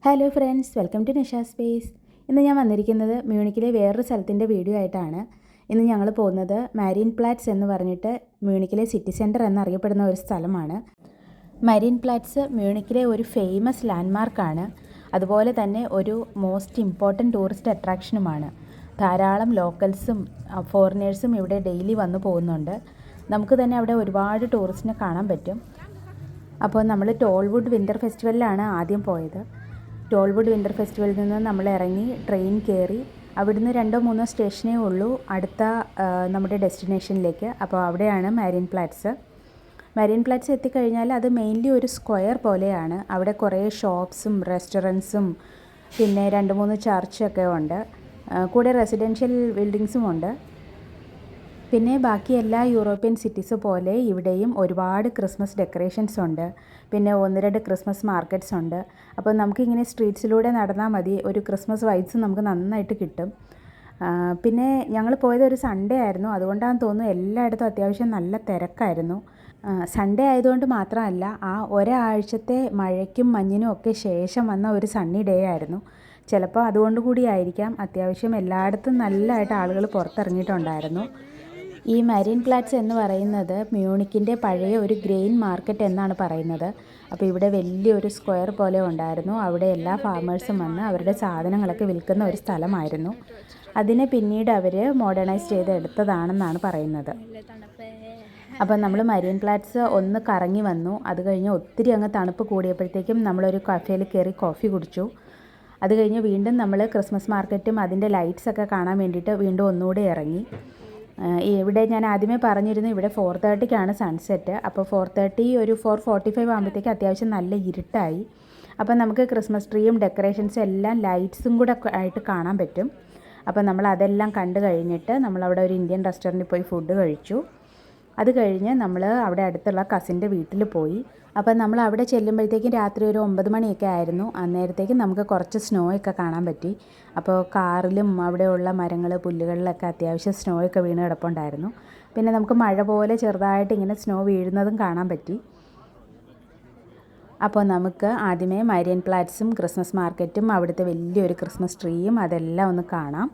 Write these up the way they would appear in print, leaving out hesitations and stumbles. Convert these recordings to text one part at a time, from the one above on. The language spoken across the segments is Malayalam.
Hello friends, welcome to Nisha space. ഇന്ന് ഞാൻ വന്നിരിക്കുന്നത് മ്യൂണിക്കിലെ വേറൊരു സ്ഥലത്തിൻ്റെ വീഡിയോ ആയിട്ടാണ്. ഇന്ന് ഞങ്ങൾ പോകുന്നത് മാരീൻ പ്ലാറ്റ്സ് എന്ന് പറഞ്ഞിട്ട് മ്യൂണിക്കിലെ സിറ്റി സെൻറ്റർ എന്നറിയപ്പെടുന്ന ഒരു സ്ഥലമാണ്. മാരീൻ പ്ലാറ്റ്സ് മ്യൂണിക്കിലെ ഒരു ഫേമസ് ലാൻഡ്മാർക്കാണ്. അതുപോലെ തന്നെ ഒരു മോസ്റ്റ് ഇമ്പോർട്ടൻറ്റ് ടൂറിസ്റ്റ് അട്രാക്ഷനുമാണ്. ധാരാളം ലോക്കൽസും ഫോറിനേഴ്സും ഇവിടെ ഡെയിലി വന്നു പോകുന്നുണ്ട്. നമുക്ക് തന്നെ അവിടെ ഒരുപാട് ടൂറിസ്റ്റിനെ കാണാൻ പറ്റും. അപ്പോൾ നമ്മൾ ടോൾവുഡ് വിൻ്റർ ഫെസ്റ്റിവലിലാണ് ആദ്യം പോയത്. ടോൾവുഡ് വിൻ്റർ ഫെസ്റ്റിവലിൽ നിന്ന് നമ്മൾ ഇറങ്ങി ട്രെയിൻ കയറി. അവിടുന്ന് 2-3 സ്റ്റേഷനേ ഉള്ളൂ അടുത്ത നമ്മുടെ ഡെസ്റ്റിനേഷനിലേക്ക്. അപ്പോൾ അവിടെയാണ് മാരീൻ പ്ലാറ്റ്സ്. മാരീൻ പ്ലാറ്റ്സ് എത്തിക്കഴിഞ്ഞാൽ അത് മെയിൻലി ഒരു സ്ക്വയർ പോലെയാണ്. അവിടെ കുറേ ഷോപ്സും റെസ്റ്റോറൻറ്റ്സും പിന്നെ 2-3 ചർച്ചൊക്കെ ഉണ്ട്. കൂടെ റെസിഡൻഷ്യൽ ബിൽഡിങ്സും ഉണ്ട്. പിന്നെ ബാക്കി എല്ലാ യൂറോപ്യൻ സിറ്റീസ് പോലെ ഇവിടെയും ഒരുപാട് ക്രിസ്മസ് ഡെക്കറേഷൻസ് ഉണ്ട്. പിന്നെ 1-2 ക്രിസ്മസ് മാർക്കറ്റ്സ് ഉണ്ട്. അപ്പോൾ നമുക്കിങ്ങനെ സ്ട്രീറ്റ്സിലൂടെ നടന്നാൽ മതി, ഒരു ക്രിസ്മസ് വൈബ്സ് നമുക്ക് നന്നായിട്ട് കിട്ടും. പിന്നെ ഞങ്ങൾ പോയത് ഒരു സൺഡേ ആയിരുന്നു. അതുകൊണ്ടാണെന്ന് തോന്നുന്നു എല്ലായിടത്തും അത്യാവശ്യം നല്ല തിരക്കായിരുന്നു. സൺഡേ ആയതുകൊണ്ട് മാത്രമല്ല, ആ ഒരാഴ്ചത്തെ മഴയ്ക്കും മഞ്ഞിനും ഒക്കെ ശേഷം വന്ന ഒരു സണ്ണി ഡേ ആയിരുന്നു. ചിലപ്പോൾ അതുകൊണ്ട് കൂടിയായിരിക്കാം അത്യാവശ്യം എല്ലായിടത്തും നല്ലതായിട്ട് ആളുകൾ പുറത്തിറങ്ങിയിട്ടുണ്ടായിരുന്നു. ഈ മാരീൻ പ്ലാറ്റ്സ് എന്ന് പറയുന്നത് മ്യൂണിക്കിൻ്റെ പഴയ ഒരു ഗ്രെയിൻ മാർക്കറ്റ് എന്നാണ് പറയുന്നത്. അപ്പോൾ ഇവിടെ വലിയൊരു സ്ക്വയർ പോലെ ഉണ്ടായിരുന്നു. അവിടെ എല്ലാ ഫാമേഴ്സും വന്ന് അവരുടെ സാധനങ്ങളൊക്കെ വിൽക്കുന്ന ഒരു സ്ഥലമായിരുന്നു. അതിനെ പിന്നീട് അവർ മോഡേണൈസ് ചെയ്ത് എടുത്തതാണെന്നാണ് പറയുന്നത്. അപ്പോൾ നമ്മൾ മാരീൻ പ്ലാറ്റ്സ് ഒന്ന് കറങ്ങി വന്നു. അത് കഴിഞ്ഞ് ഒത്തിരി അങ്ങ് തണുപ്പ് കൂടിയപ്പോഴത്തേക്കും നമ്മളൊരു കഫേയിൽ കയറി കോഫി കുടിച്ചു. അത് കഴിഞ്ഞ് വീണ്ടും നമ്മൾ ക്രിസ്മസ് മാർക്കറ്റും അതിൻ്റെ ലൈറ്റ്സൊക്കെ കാണാൻ വേണ്ടിയിട്ട് വീണ്ടും ഒന്നുകൂടി ഇറങ്ങി. ഇവിടെ ഞാൻ ആദ്യമേ പറഞ്ഞിരുന്നു ഇവിടെ 4:30ക്കാണ് സൺസെറ്റ്. അപ്പോൾ 4:30 ഒരു 4:45 ആകുമ്പോഴത്തേക്ക് അത്യാവശ്യം നല്ല ഇരുട്ടായി. അപ്പോൾ നമുക്ക് ക്രിസ്മസ് ട്രീയും ഡെക്കറേഷൻസും എല്ലാം ലൈറ്റ്സും കൂടെ ആയിട്ട് കാണാൻ പറ്റും. അപ്പോൾ നമ്മൾ അതെല്ലാം കണ്ടു കഴിഞ്ഞിട്ട് നമ്മളവിടെ ഒരു ഇന്ത്യൻ റെസ്റ്റോറൻറ്റിൽ പോയി ഫുഡ് കഴിച്ചു. അത് കഴിഞ്ഞ് നമ്മൾ അവിടെ അടുത്തുള്ള കസിൻ്റെ വീട്ടിൽ പോയി. അപ്പോൾ നമ്മൾ അവിടെ ചെല്ലുമ്പോഴത്തേക്കും രാത്രി ഒരു 9 മണിയൊക്കെ ആയിരുന്നു. അന്നേരത്തേക്കും നമുക്ക് കുറച്ച് സ്നോ ഒക്കെ കാണാൻ പറ്റി. അപ്പോൾ കാറിലും അവിടെയുള്ള മരങ്ങൾ പുല്ലുകളിലൊക്കെ അത്യാവശ്യം സ്നോ ഒക്കെ വീണ് കിടപ്പുണ്ടായിരുന്നു. പിന്നെ നമുക്ക് മഴ പോലെ ചെറുതായിട്ട് ഇങ്ങനെ സ്നോ വീഴുന്നതും കാണാൻ പറ്റി. അപ്പോൾ നമുക്ക് ആദ്യമേ മാരീൻ പ്ലാറ്റ്സും ക്രിസ്മസ് മാർക്കറ്റും അവിടുത്തെ വലിയൊരു ക്രിസ്മസ് ട്രീയും അതെല്ലാം ഒന്ന് കാണാം.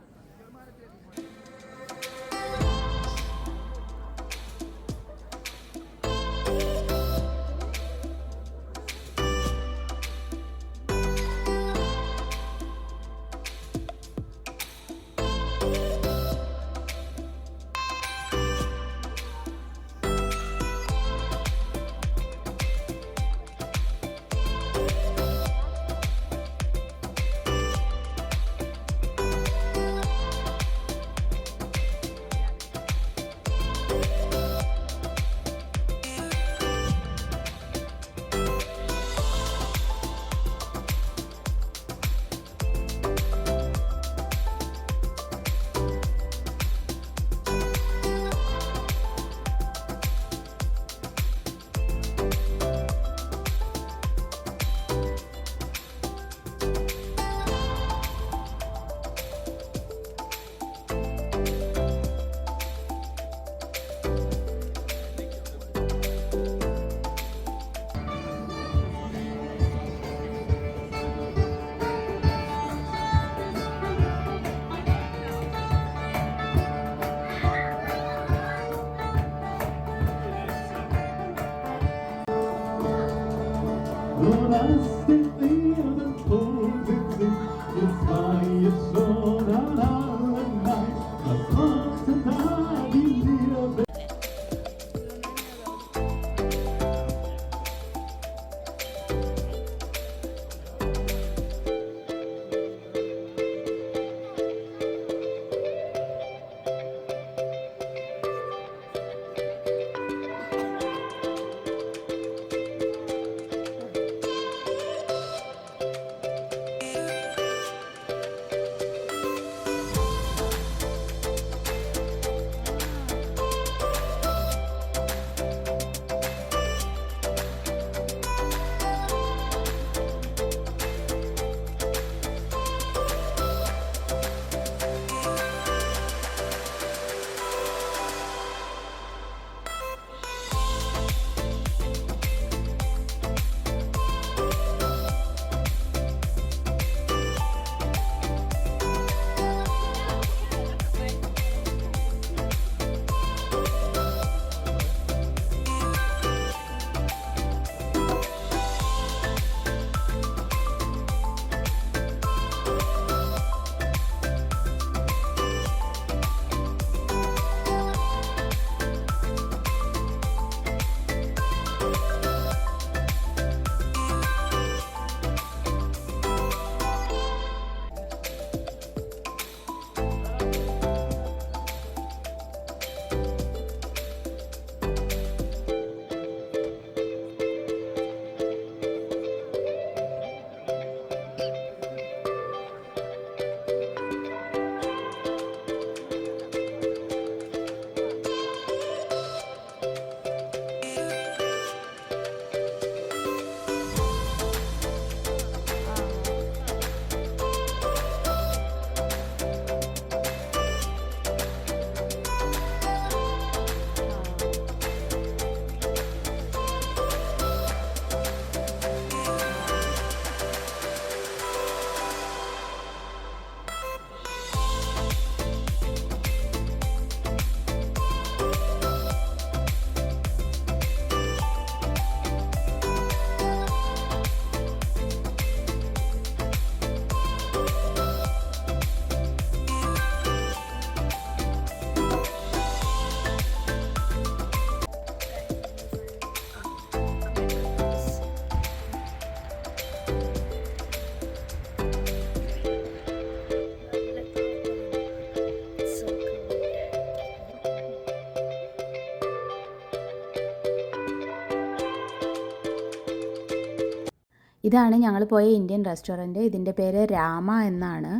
ഇതാണ് ഞങ്ങൾ പോയ ഇന്ത്യൻ റെസ്റ്റോറൻറ്റ്. ഇതിൻ്റെ പേര് രാമ എന്നാണ്.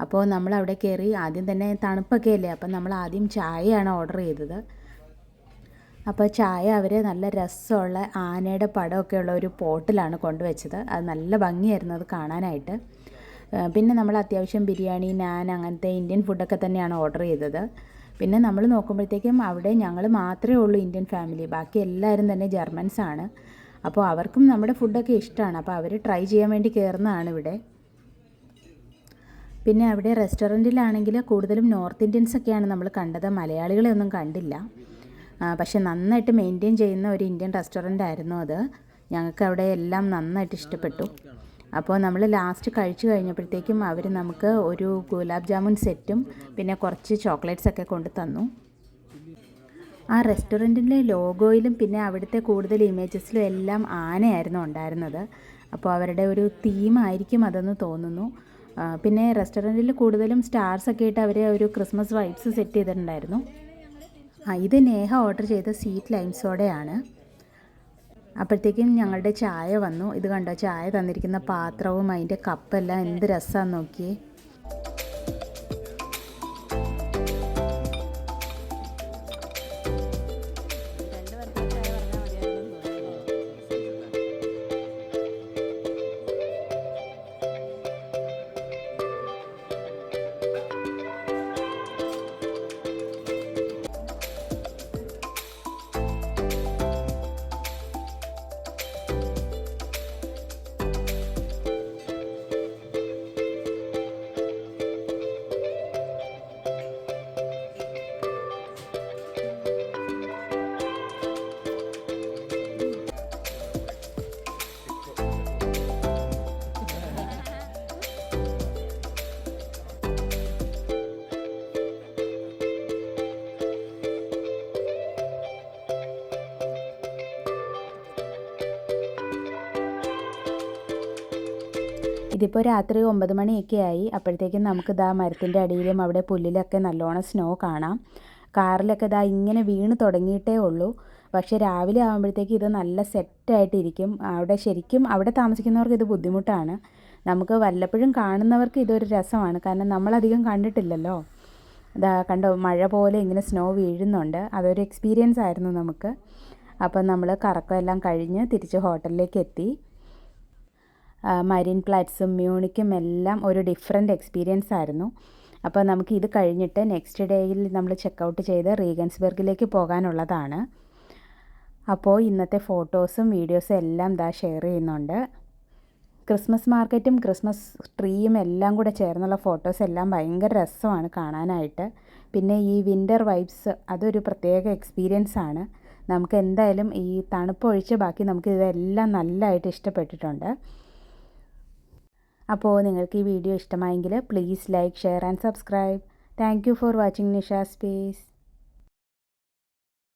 അപ്പോൾ നമ്മൾ അവിടെ കയറി. ആദ്യം തന്നെ തണുപ്പൊക്കെ അല്ലേ, അപ്പം നമ്മൾ ആദ്യം ചായയാണ് ഓർഡർ ചെയ്തത്. അപ്പോൾ ചായ അവർ നല്ല രസമുള്ള ആനയുടെ പടമൊക്കെ ഉള്ള ഒരു പോട്ടിലാണ് കൊണ്ടുവച്ചത്. അത് നല്ല ഭംഗിയായിരുന്നു അത് കാണാനായിട്ട്. പിന്നെ നമ്മൾ അത്യാവശ്യം ബിരിയാണി, നാൻ അങ്ങനത്തെ ഇന്ത്യൻ ഫുഡൊക്കെ തന്നെയാണ് ഓർഡർ ചെയ്തത്. പിന്നെ നമ്മൾ നോക്കുമ്പോഴത്തേക്കും അവിടെ ഞങ്ങൾ മാത്രമേ ഉള്ളൂ ഇന്ത്യൻ ഫാമിലി. ബാക്കി എല്ലാവരും തന്നെ ജർമ്മൻസാണ്. അപ്പോൾ അവർക്കും നമ്മുടെ ഫുഡൊക്കെ ഇഷ്ടമാണ്. അപ്പോൾ അവർ ട്രൈ ചെയ്യാൻ വേണ്ടി കയറുന്നതാണ് ഇവിടെ. പിന്നെ അവിടെ റെസ്റ്റോറൻറ്റിലാണെങ്കിൽ കൂടുതലും നോർത്ത് ഇന്ത്യൻസൊക്കെയാണ് നമ്മൾ കണ്ടത്. മലയാളികളെ ഒന്നും കണ്ടില്ല. പക്ഷെ നന്നായിട്ട് മെയിൻറ്റെയിൻ ചെയ്യുന്ന ഒരു ഇന്ത്യൻ റെസ്റ്റോറൻ്റ് ആയിരുന്നു അത്. ഞങ്ങൾക്ക് അവിടെ എല്ലാം നന്നായിട്ട് ഇഷ്ടപ്പെട്ടു. അപ്പോൾ നമ്മൾ ലാസ്റ്റ് കഴിച്ചു കഴിഞ്ഞപ്പോഴത്തേക്കും അവർ നമുക്ക് ഒരു ഗുലാബ് ജാമുൻ സെറ്റും പിന്നെ കുറച്ച് ചോക്ലേറ്റ്സൊക്കെ കൊണ്ട് തന്നു. ആ റെസ്റ്റോറൻറ്റിൻ്റെ ലോഗോയിലും പിന്നെ അവിടുത്തെ കൂടുതൽ ഇമേജസിലും എല്ലാം ആനയായിരുന്നു ഉണ്ടായിരുന്നത്. അപ്പോൾ അവരുടെ ഒരു തീമായിരിക്കും അതെന്ന് തോന്നുന്നു. പിന്നെ റെസ്റ്റോറൻറ്റിൽ കൂടുതലും സ്റ്റാർസൊക്കെ ഇട്ട് അവർ ഒരു ക്രിസ്മസ് വൈബ്സ് സെറ്റ് ചെയ്തിട്ടുണ്ടായിരുന്നു. ഇത് നേഹ ഓർഡർ ചെയ്ത സ്വീറ്റ് ലൈം സോഡയാണ്. അപ്പോഴത്തേക്കും ഞങ്ങളുടെ ചായ വന്നു. ഇത് കണ്ടോ, ചായ തന്നിരിക്കുന്ന പാത്രവും അതിൻ്റെ കപ്പെല്ലാം എന്ത് രസമാണെന്ന് നോക്കിയേ. ഇതിപ്പോൾ രാത്രി 9 മണിയൊക്കെ ആയി. അപ്പോഴത്തേക്കും നമുക്ക് മരത്തിൻ്റെ അടിയിലും അവിടെ പുല്ലിലൊക്കെ നല്ലോണം സ്നോ കാണാം. കാറിലൊക്കെ ഇങ്ങനെ വീണ് തുടങ്ങിയിട്ടേ ഉള്ളൂ. പക്ഷേ രാവിലെ ആകുമ്പോഴത്തേക്ക് ഇത് നല്ല സെറ്റായിട്ടിരിക്കും. ശരിക്കും അവിടെ താമസിക്കുന്നവർക്ക് ഇത് ബുദ്ധിമുട്ടാണ്. നമുക്ക് വല്ലപ്പോഴും കാണുന്നവർക്ക് ഇതൊരു രസമാണ്. കാരണം നമ്മളധികം കണ്ടിട്ടില്ലല്ലോ. കണ്ടോ, മഴ പോലെ ഇങ്ങനെ സ്നോ വീഴുന്നുണ്ട്. അതൊരു എക്സ്പീരിയൻസ് ആയിരുന്നു നമുക്ക്. അപ്പം നമ്മൾ കറക്കമെല്ലാം കഴിഞ്ഞ് തിരിച്ച് ഹോട്ടലിലേക്ക് എത്തി. മരീൻ പ്ലാറ്റ്സും മ്യൂണിക്കും എല്ലാം ഒരു ഡിഫറെൻ്റ് എക്സ്പീരിയൻസ് ആയിരുന്നു. അപ്പോൾ നമുക്ക് ഇത് കഴിഞ്ഞിട്ട് നെക്സ്റ്റ് ഡേയിൽ നമ്മൾ ചെക്കൗട്ട് ചെയ്ത് റീഗൻസ്ബർഗിലേക്ക് പോകാനുള്ളതാണ്. അപ്പോൾ ഇന്നത്തെ ഫോട്ടോസും വീഡിയോസും എല്ലാം ഷെയർ ചെയ്യുന്നുണ്ട്. ക്രിസ്മസ് മാർക്കറ്റും ക്രിസ്മസ് ട്രീയും എല്ലാം കൂടെ ചേർന്നുള്ള ഫോട്ടോസ് എല്ലാം ഭയങ്കര രസമാണ് കാണാനായിട്ട്. പിന്നെ ഈ വിൻ്റർ വൈബ്സ് അതൊരു പ്രത്യേക എക്സ്പീരിയൻസ് ആണ്. നമുക്ക് എന്തായാലും ഈ തണുപ്പൊഴിച്ച് ബാക്കി നമുക്ക് ഇതെല്ലാം നല്ലതായിട്ട് ഇഷ്ടപ്പെട്ടിട്ടുണ്ട്. അപ്പോൾ നിങ്ങൾക്ക് ഈ വീഡിയോ ഇഷ്ടമായെങ്കിൽ please like, share and subscribe. Thank you for watching Nisha space.